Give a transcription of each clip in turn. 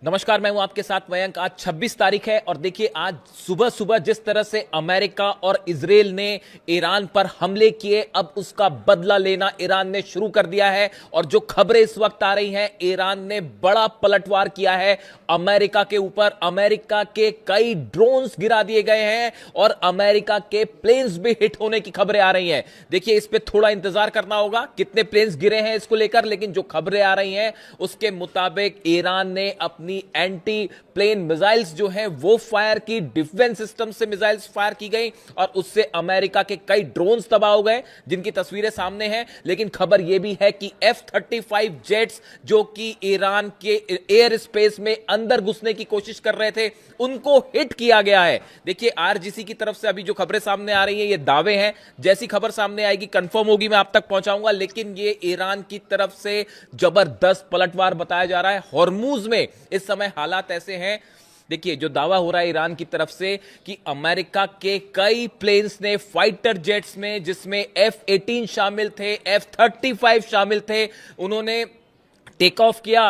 नमस्कार, मैं हूं आपके साथ मयंक। आज 26 तारीख है और देखिए आज सुबह सुबह जिस तरह से अमेरिका और इजराइल ने ईरान पर हमले किए, अब उसका बदला लेना ईरान ने शुरू कर दिया है। और जो खबरें इस वक्त आ रही हैं, ईरान ने बड़ा पलटवार किया है अमेरिका के ऊपर। अमेरिका के कई ड्रोन्स गिरा दिए गए हैं और अमेरिका के प्लेन्स भी हिट होने की खबरें आ रही हैं। देखिए, इस पे थोड़ा इंतजार करना होगा कितने प्लेन्स गिरे हैं इसको लेकर, लेकिन जो खबरें आ रही हैं उसके मुताबिक ईरान ने अपनी एंटी प्लेन मिसाइल्स जो हैं वो फायर की, डिफेंस सिस्टम से मिसाइल्स फायर की गई और उससे अमेरिका के कई ड्रोन्स तबाह हो गए, जिनकी तस्वीरें सामने हैं। लेकिन खबर यह भी है कि F-35 जेट्स जो कि ईरान के एयर स्पेस में अंदर घुसने की कोशिश कर रहे थे, उनको हिट किया गया है। देखिए, आरजीसी की तरफ से अभी जो खबरें सामने आ रही हैं ये दावे हैं, जैसी खबर सामने आएगी कंफर्म होगी मैं आप तक पहुंचाऊंगा। लेकिन ये ईरान की तरफ से जबरदस्त पलटवार बताया जा रहा है। हॉर्मूज में इस समय हालात ऐसे हैं, देखिए जो दावा हो रहा है ईरान की तरफ से कि अमेरिका के कई प्लेन्स ने, फाइटर जेट्स में, जिसमें F-18 शामिल थे, F-35 शामिल थे, उन्होंने टेक ऑफ किया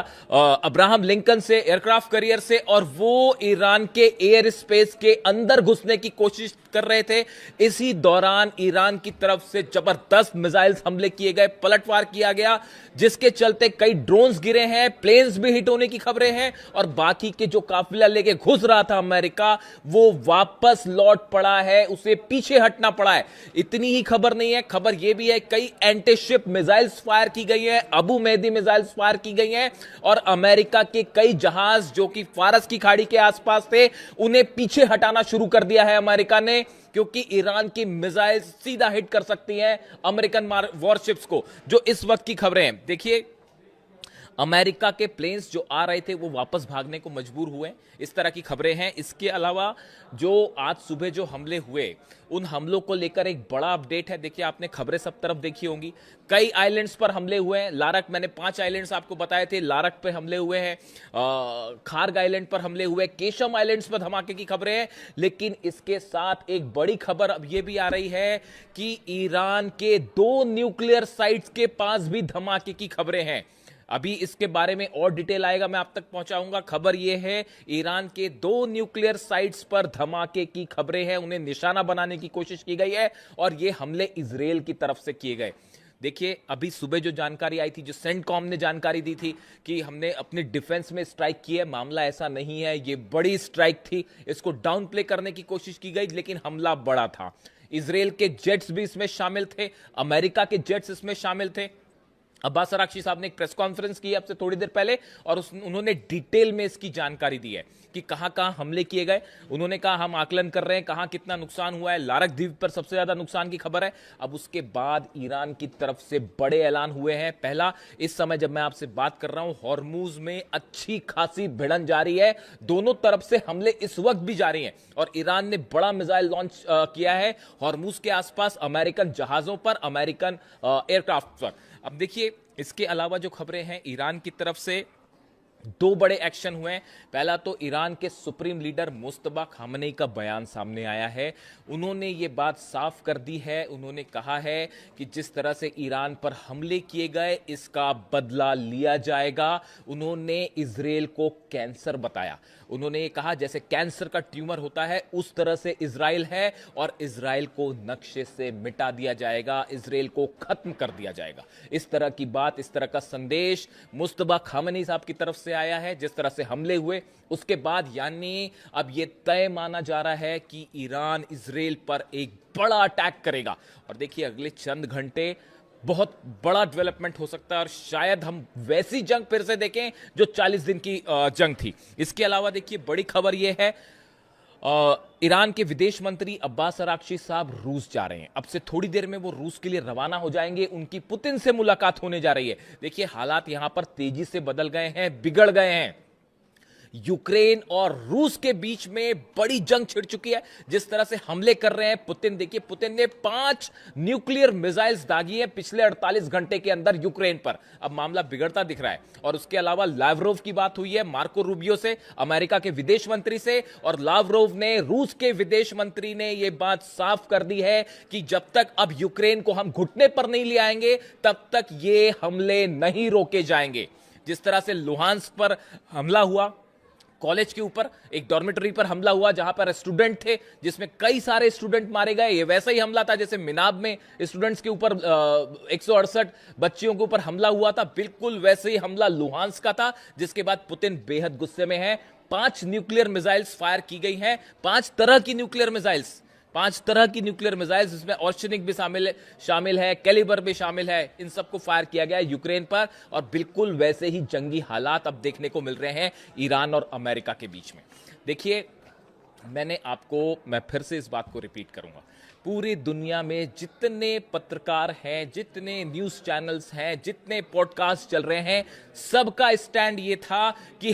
अब्राहम लिंकन से, एयरक्राफ्ट कैरियर से, और वो ईरान के एयर स्पेस के अंदर घुसने की कोशिश कर रहे थे। इसी दौरान ईरान की तरफ से जबरदस्त मिसाइल्स हमले किए गए, पलटवार किया गया, जिसके चलते कई ड्रोन्स गिरे हैं, प्लेन्स भी हिट होने की खबरें हैं और बाकी के जो काफिला लेके घुस रहा था अमेरिका, वो वापस लौट पड़ा है, उसे पीछे हटना पड़ा है। इतनी ही खबर नहीं है, खबर यह भी है कई एंटी शिप मिसाइल्स फायर की गई है, अबू मेहदी मिसाइल्स फायर की गई हैं और अमेरिका के कई जहाज जो कि फारस की खाड़ी के आसपास थे, उन्हें पीछे हटाना शुरू कर दिया है अमेरिका ने, क्योंकि ईरान की मिसाइल सीधा हिट कर सकती हैं अमेरिकन वॉरशिप्स को। जो इस वक्त की खबरें हैं, देखिए अमेरिका के प्लेन्स जो आ रहे थे वो वापस भागने को मजबूर हुए, इस तरह की खबरें हैं। इसके अलावा जो आज सुबह जो हमले हुए, उन हमलों को लेकर एक बड़ा अपडेट है। देखिए, आपने खबरें सब तरफ देखी होंगी, कई आइलैंड्स पर हमले हुए हैं। लारक, मैंने 5 आइलैंड्स आपको बताए थे, लारक पे हमले हुए हैं, खार्ग आइलैंड पर हमले हुए, केशम आइलैंड्स पर धमाके की खबरें हैं। लेकिन इसके साथ एक बड़ी खबर अब यह भी आ रही है कि ईरान के 2 न्यूक्लियर साइट्स के पास भी धमाके की खबरें हैं। अभी इसके बारे में और डिटेल आएगा, मैं आप तक पहुंचाऊंगा। खबर यह है ईरान के 2 न्यूक्लियर साइट्स पर धमाके की खबरें हैं, उन्हें निशाना बनाने की कोशिश की गई है और यह हमले इजराइल की तरफ से किए गए। देखिए, अभी सुबह जो जानकारी आई थी, जो सेंटकॉम ने जानकारी दी थी कि हमने अपने डिफेंस में स्ट्राइक की है, मामला ऐसा नहीं है, ये बड़ी स्ट्राइक थी, इसको डाउन प्ले करने की कोशिश की गई, लेकिन हमला बड़ा था। इजराइल के जेट्स भी इसमें शामिल थे, अमेरिका के जेट्स इसमें शामिल थे। अब्बास अराक्ची साहब ने एक प्रेस कॉन्फ्रेंस की अब से थोड़ी देर पहले और उन्होंने डिटेल में इसकी जानकारी दी है कि कहां कहां हमले किए गए। उन्होंने कहा हम आकलन कर रहे हैं कहां कितना नुकसान हुआ है। लारक द्वीप पर सबसे ज्यादा नुकसान की खबर है। अब उसके बाद ईरान की तरफ से बड़े ऐलान हुए हैं। पहला, इस समय जब मैं आपसे बात कर रहा हूं, हॉर्मूज में अच्छी खासी भिड़न जारी है, दोनों तरफ से हमले इस वक्त भी जारी हैं और ईरान ने बड़ा मिसाइल लॉन्च किया है हॉर्मूज के आसपास, अमेरिकन जहाजों पर, अमेरिकन एयरक्राफ्ट पर। अब देखिए, इसके अलावा जो खबरें हैं, ईरान की तरफ से 2 बड़े एक्शन हुए हैं। पहला तो ईरान के सुप्रीम लीडर मुस्तफा खामनेई का बयान सामने आया है। उन्होंने ये बात साफ कर दी है, उन्होंने कहा है कि जिस तरह से ईरान पर हमले किए गए, इसका बदला लिया जाएगा। उन्होंने इजराइल को कैंसर बताया। उन्होंने ये कहा जैसे कैंसर का ट्यूमर होता है, उस तरह से इजराइल है और इजराइल को नक्शे से मिटा दिया जाएगा, इजराइल को खत्म कर दिया जाएगा। इस तरह की बात, इस तरह का संदेश मुस्तफा खामनेई साहब की तरफ से आया है। जिस तरह से हमले हुए उसके बाद, यानी अब यह तय माना जा रहा है कि ईरान इजराइल पर एक बड़ा अटैक करेगा। और देखिए, अगले चंद घंटे बहुत बड़ा डेवलपमेंट हो सकता है और शायद हम वैसी जंग फिर से देखें जो 40 दिन की जंग थी। इसके अलावा देखिए, बड़ी खबर यह है, ईरान के विदेश मंत्री अब्बास अराक्ची साहब रूस जा रहे हैं। अब से थोड़ी देर में वो रूस के लिए रवाना हो जाएंगे, उनकी पुतिन से मुलाकात होने जा रही है। देखिए, हालात यहां पर तेजी से बदल गए हैं, बिगड़ गए हैं। यूक्रेन और रूस के बीच में बड़ी जंग छिड़ चुकी है। जिस तरह से हमले कर रहे हैं पुतिन, देखिए पुतिन ने 5 न्यूक्लियर मिसाइल्स दागी हैं पिछले 48 घंटे के अंदर यूक्रेन पर। अब मामला बिगड़ता दिख रहा है। और उसके अलावा लावरोव की बात हुई है मार्को रूबियो से, अमेरिका के विदेश मंत्री से, और लावरोव ने, रूस के विदेश मंत्री ने यह बात साफ कर दी है कि जब तक अब यूक्रेन को हम घुटने पर नहीं ले आएंगे, तब तक ये हमले नहीं रोके जाएंगे। जिस तरह से लुहांस्क पर हमला हुआ, कॉलेज के ऊपर एक डॉर्मेटरी पर हमला हुआ जहां पर स्टूडेंट थे, जिसमें कई सारे स्टूडेंट मारे गए। ये वैसा ही हमला था जैसे मिनाब में स्टूडेंट्स के ऊपर 168 बच्चियों के ऊपर हमला हुआ था, बिल्कुल वैसे ही हमला लुहांस का था, जिसके बाद पुतिन बेहद गुस्से में है। 5 न्यूक्लियर मिसाइल्स फायर की गई हैं, 5 तरह की न्यूक्लियर मिसाइल्स, 5 तरह की न्यूक्लियर मिसाइल्स, इसमें ऑर्शनिक भी शामिल है, कैलिबर भी शामिल है। इन सबको फायर किया गया है यूक्रेन पर, और बिल्कुल वैसे ही जंगी हालात अब देखने को मिल रहे हैं ईरान और अमेरिका के बीच में। देखिए, मैं फिर से इस बात को रिपीट करूंगा, पूरी दुनिया में जितने पत्रकार हैं, जितने न्यूज चैनल्स हैं, जितने पॉडकास्ट चल रहे हैं, सबका स्टैंड ये था कि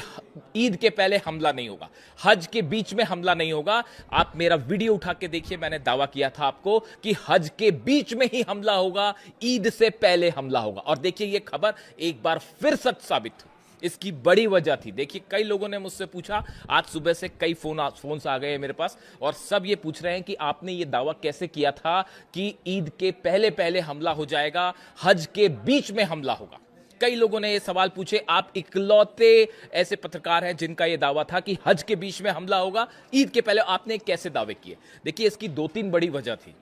ईद के पहले हमला नहीं होगा, हज के बीच में हमला नहीं होगा। आप मेरा वीडियो उठा के देखिए, मैंने दावा किया था आपको कि हज के बीच में ही हमला होगा, ईद से पहले हमला होगा। और देखिए, ये खबर एक बार फिर सच साबित हुई। इसकी बड़ी वजह थी, देखिए, कई लोगों ने मुझसे पूछा, आज सुबह से कई फोन्स आ गए मेरे पास, और सब ये पूछ रहे हैं कि आपने ये दावा कैसे किया था कि ईद के पहले पहले हमला हो जाएगा, हज के बीच में हमला होगा। कई लोगों ने ये सवाल पूछे। आप इकलौते ऐसे पत्रकार हैं जिनका ये दावा था कि हज के बीच में हमला होगा, ईद के पहले आपने कैसे दावे किए? देखिए, इसकी 2-3 बड़ी वजह थी।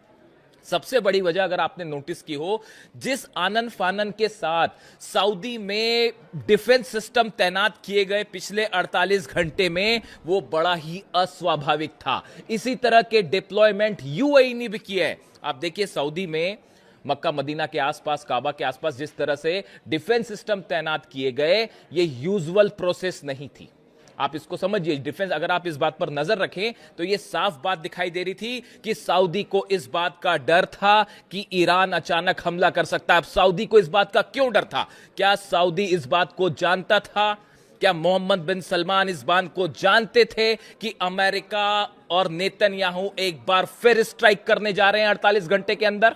सबसे बड़ी वजह, अगर आपने नोटिस की हो, जिस आनन फानन के साथ सऊदी में डिफेंस सिस्टम तैनात किए गए पिछले 48 घंटे में, वो बड़ा ही अस्वाभाविक था। इसी तरह के डिप्लॉयमेंट यूएई ने भी किए हैं। आप देखिए, सऊदी में मक्का मदीना के आसपास, काबा के आसपास जिस तरह से डिफेंस सिस्टम तैनात किए गए, ये यूजुअल प्रोसेस नहीं थी। आप इसको समझिए, डिफेंस, अगर आप इस बात पर नजर रखें तो यह साफ बात दिखाई दे रही थी कि सऊदी को इस बात का डर था कि ईरान अचानक हमला कर सकता है। अब सऊदी को इस बात का क्यों डर था? क्या सऊदी इस बात को जानता था? क्या मोहम्मद बिन सलमान इस बात को जानते थे कि अमेरिका और नेतन्याहू एक बार फिर स्ट्राइक करने जा रहे हैं 48 घंटे के अंदर?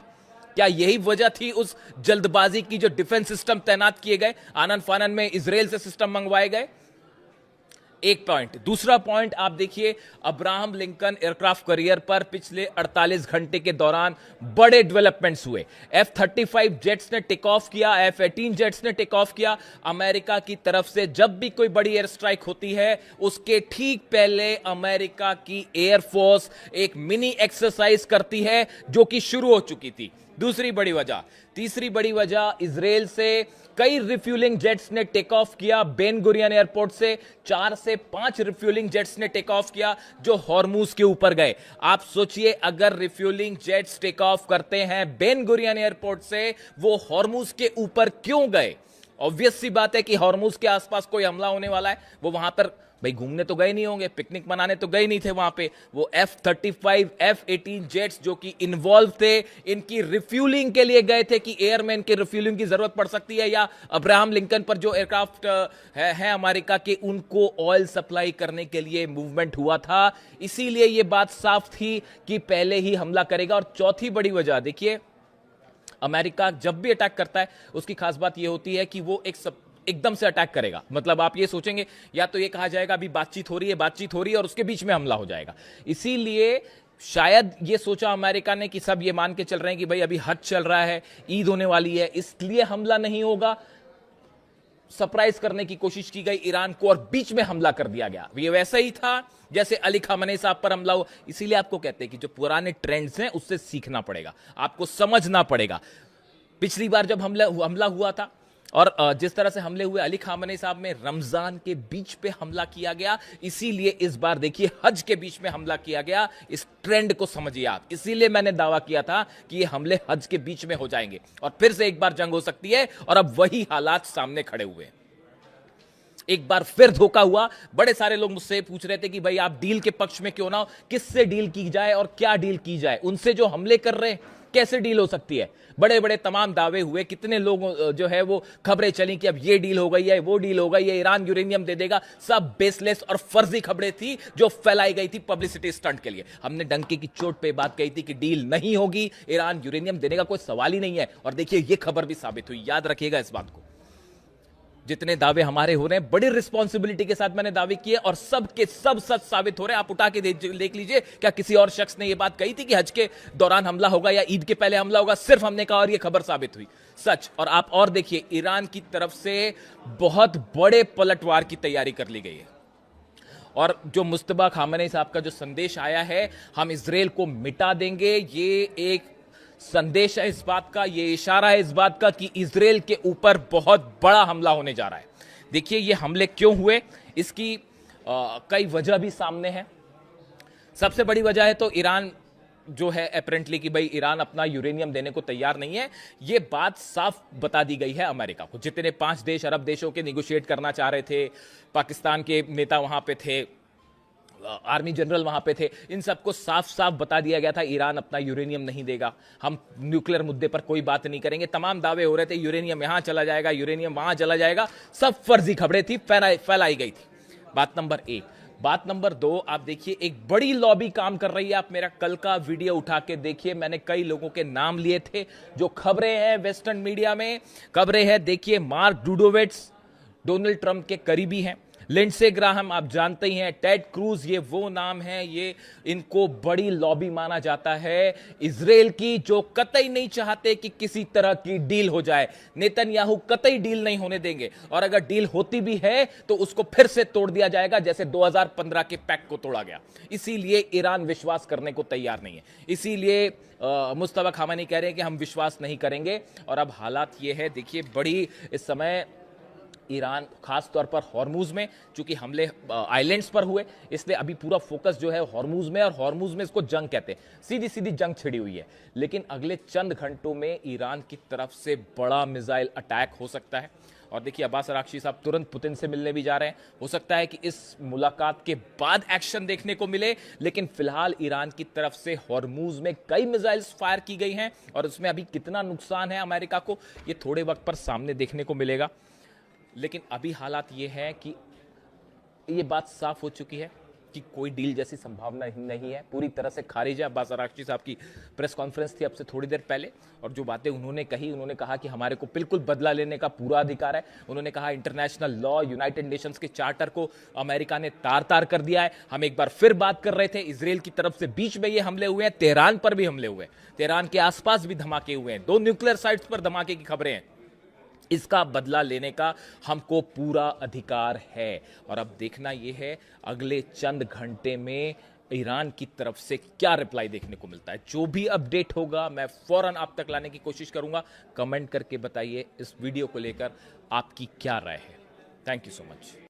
क्या यही वजह थी उस जल्दबाजी की जो डिफेंस सिस्टम तैनात किए गए, आनन फानन में इजराइल से सिस्टम मंगवाए गए? एक पॉइंट। दूसरा पॉइंट आप देखिए, अब्राहम लिंकन एयरक्राफ्ट कैरियर पर पिछले 48 घंटे के दौरान बड़े डेवलपमेंट्स हुए। F-35 जेट्स ने टेक ऑफ किया, F-18 जेट्स ने टेक ऑफ किया। अमेरिका की तरफ से जब भी कोई बड़ी एयर स्ट्राइक होती है, उसके ठीक पहले अमेरिका की एयरफोर्स एक मिनी एक्सरसाइज करती है, जो कि शुरू हो चुकी थी। दूसरी बड़ी वजह। तीसरी बड़ी वजह, इजराइल से कई रिफ्यूलिंग जेट्स ने टेक ऑफ किया। बेन गुरियन एयरपोर्ट से 4 से 5 रिफ्यूलिंग जेट्स ने टेक ऑफ किया, जो हॉर्मुज के ऊपर गए। आप सोचिए, अगर रिफ्यूलिंग जेट्स टेक ऑफ करते हैं बेन गुरियन एयरपोर्ट से, वो हॉर्मुज के ऊपर क्यों गए? ऑब्वियस सी बात है कि हॉर्मुज के आसपास कोई हमला होने वाला है। वो वहां पर भाई घूमने तो गए नहीं होंगे, पिकनिक मनाने तो गए नहीं थे वहां पे। वो F-35 F-18 जेट्स जो कि इन्वॉल्व थे, इनकी रिफ्यूलिंग के लिए गए थे कि एयरमैन की रिफ्यूलिंग की जरूरत पड़ सकती है, या अब्राहम लिंकन पर जो एयरक्राफ्ट है अमेरिका के, उनको ऑयल सप्लाई करने के लिए मूवमेंट हुआ था। इसीलिए यह बात साफ थी कि पहले ही हमला करेगा। और चौथी बड़ी वजह, देखिए, अमेरिका जब भी अटैक करता है, उसकी खास बात यह होती है कि वो एकदम से अटैक करेगा। मतलब आप ये सोचेंगे, या तो ये कहा जाएगा अभी बातचीत हो रही है और उसके बीच में हमला हो जाएगा। इसीलिए शायद ये सोचा अमेरिका ने कि सब ये मान के चल रहे हैं कि भाई अभी हज चल रहा है, ईद होने वाली है, इसलिए हमला नहीं होगा। सरप्राइज करने की कोशिश की गई ईरान को, और बीच में हमला कर दिया गया। ये वैसा ही था जैसे अली खामनेई साहब पर हमला हुआ। इसीलिए आपको कहते हैं कि जो पुराने ट्रेंड्स हैं उससे सीखना पड़ेगा, आपको समझना पड़ेगा। पिछली बार जब हमला हुआ था, और जिस तरह से हमले हुए अली खामनेई साहब में, रमजान के बीच पे हमला किया गया। इसीलिए इस बार देखिए हज के बीच में हमला किया गया। इस ट्रेंड को समझिए आप। इसीलिए मैंने दावा किया था कि ये हमले हज के बीच में हो जाएंगे और फिर से एक बार जंग हो सकती है, और अब वही हालात सामने खड़े हुए हैं। एक बार फिर धोखा हुआ। बड़े सारे लोग मुझसे पूछ रहे थे कि भाई आप डील के पक्ष में क्यों ना हो, किससे डील की जाए और क्या डील की जाए? उनसे जो हमले कर रहे हैं, कैसे डील हो सकती है? बड़े बड़े तमाम दावे हुए, कितने लोग जो है वो खबरें चली कि अब ये डील हो गई है, वो डील हो गई है, ईरान यूरेनियम दे देगा। सब बेसलेस और फर्जी खबरें थी जो फैलाई गई थी पब्लिसिटी स्टंट के लिए। हमने डंके की चोट पे बात कही थी कि डील नहीं होगी, ईरान यूरेनियम देने का कोई सवाल ही नहीं है। और देखिए ये खबर भी साबित हुई। याद रखिएगा इस बात को। जितने दावे हमारे हो रहे हैं, बड़ी रिस्पॉन्सिबिलिटी के साथ मैंने दावे किए और सब के सब सच साबित हो रहे हैं। आप उठा के देख लीजिए, क्या किसी और शख्स ने यह बात कही थी कि हज के दौरान हमला होगा या ईद के पहले हमला होगा? सिर्फ हमने कहा और यह खबर साबित हुई सच। और आप और देखिए, ईरान की तरफ से बहुत बड़े पलटवार की तैयारी कर ली गई है। और जो मुस्तबा खामनेई साहब का जो संदेश आया है, हम इजराइल को मिटा देंगे, ये एक संदेश है इस बात का, ये इशारा है इस बात का कि इजराइल के ऊपर बहुत बड़ा हमला होने जा रहा है। देखिए ये हमले क्यों हुए, इसकी कई वजह भी सामने है। सबसे बड़ी वजह है तो ईरान जो है अपेरेंटली कि भाई ईरान अपना यूरेनियम देने को तैयार नहीं है। ये बात साफ बता दी गई है अमेरिका को। जितने 5 देश अरब देशों के निगोशिएट करना चाह रहे थे, पाकिस्तान के नेता वहां पे थे, आर्मी जनरल वहां पे थे, इन सबको साफ साफ बता दिया गया था ईरान अपना यूरेनियम नहीं देगा, हम न्यूक्लियर मुद्दे पर कोई बात नहीं करेंगे। तमाम दावे हो रहे थे यूरेनियम यहां चला जाएगा, यूरेनियम वहां चला जाएगा, सब फर्जी खबरें थी, फैलाई गई थी। बात नंबर 1। बात नंबर 2, आप देखिए एक बड़ी लॉबी काम कर रही है। आप मेरा कल का वीडियो उठा के देखिए, मैंने कई लोगों के नाम लिए थे जो खबरें हैं वेस्टर्न मीडिया में, खबरें हैं। देखिए मार्क डूडोविट्स डोनाल्ड ट्रंप के करीबी हैं, लिंडसे ग्राहम आप जानते ही हैं, टेड क्रूज, ये वो नाम है, ये इनको बड़ी लॉबी माना जाता है इजराइल की, जो कतई नहीं चाहते कि किसी तरह की डील हो जाए। नेतन्याहू कतई डील नहीं होने देंगे, और अगर डील होती भी है तो उसको फिर से तोड़ दिया जाएगा जैसे 2015 के पैक्ट को तोड़ा गया। इसीलिए ईरान विश्वास करने को तैयार नहीं है, इसीलिए मुस्तफा खामेनी कह रहे हैं कि हम विश्वास नहीं करेंगे। और अब हालात ये है, देखिए बड़ी इस समय ईरान खास तौर पर हॉर्मुज में, चूंकि हमले आइलैंड्स पर हुए, इसलिए अभी पूरा फोकस जो है हॉर्मुज में, और हॉर्मुज में इसको जंग कहते हैं, सीधी सीधी जंग छिड़ी हुई है। लेकिन अगले चंद घंटों में ईरान की तरफ से बड़ा मिसाइल अटैक हो सकता है। और देखिए अब्बास अराक्ची साहब तुरंत पुतिन से मिलने भी जा रहे हैं, हो सकता है कि इस मुलाकात के बाद एक्शन देखने को मिले। लेकिन फिलहाल ईरान की तरफ से हॉर्मुज में कई मिसाइल्स फायर की गई हैं, और उसमें अभी कितना नुकसान है अमेरिका को, ये थोड़े वक्त पर सामने देखने को मिलेगा। लेकिन अभी हालात ये है कि ये बात साफ हो चुकी है कि कोई डील जैसी संभावना नहीं है, पूरी तरह से खारिज है। अब्बास अराक्ची साहब की प्रेस कॉन्फ्रेंस थी अब से थोड़ी देर पहले, और जो बातें उन्होंने कही, उन्होंने कहा कि हमारे को बिल्कुल बदला लेने का पूरा अधिकार है। उन्होंने कहा इंटरनेशनल लॉ, यूनाइटेड नेशंस के चार्टर को अमेरिका ने तार तार कर दिया है। हम एक बार फिर बात कर रहे थे, इजराइल की तरफ से बीच में ये हमले हुए हैं, तेहरान पर भी हमले हुए हैं, तेहरान के आसपास भी धमाके हुए हैं, 2 न्यूक्लियर साइट्स पर धमाके की खबरें हैं। इसका बदला लेने का हमको पूरा अधिकार है। और अब देखना यह है अगले चंद घंटे में ईरान की तरफ से क्या रिप्लाई देखने को मिलता है। जो भी अपडेट होगा मैं फौरन आप तक लाने की कोशिश करूंगा। कमेंट करके बताइए इस वीडियो को लेकर आपकी क्या राय है। Thank you so much.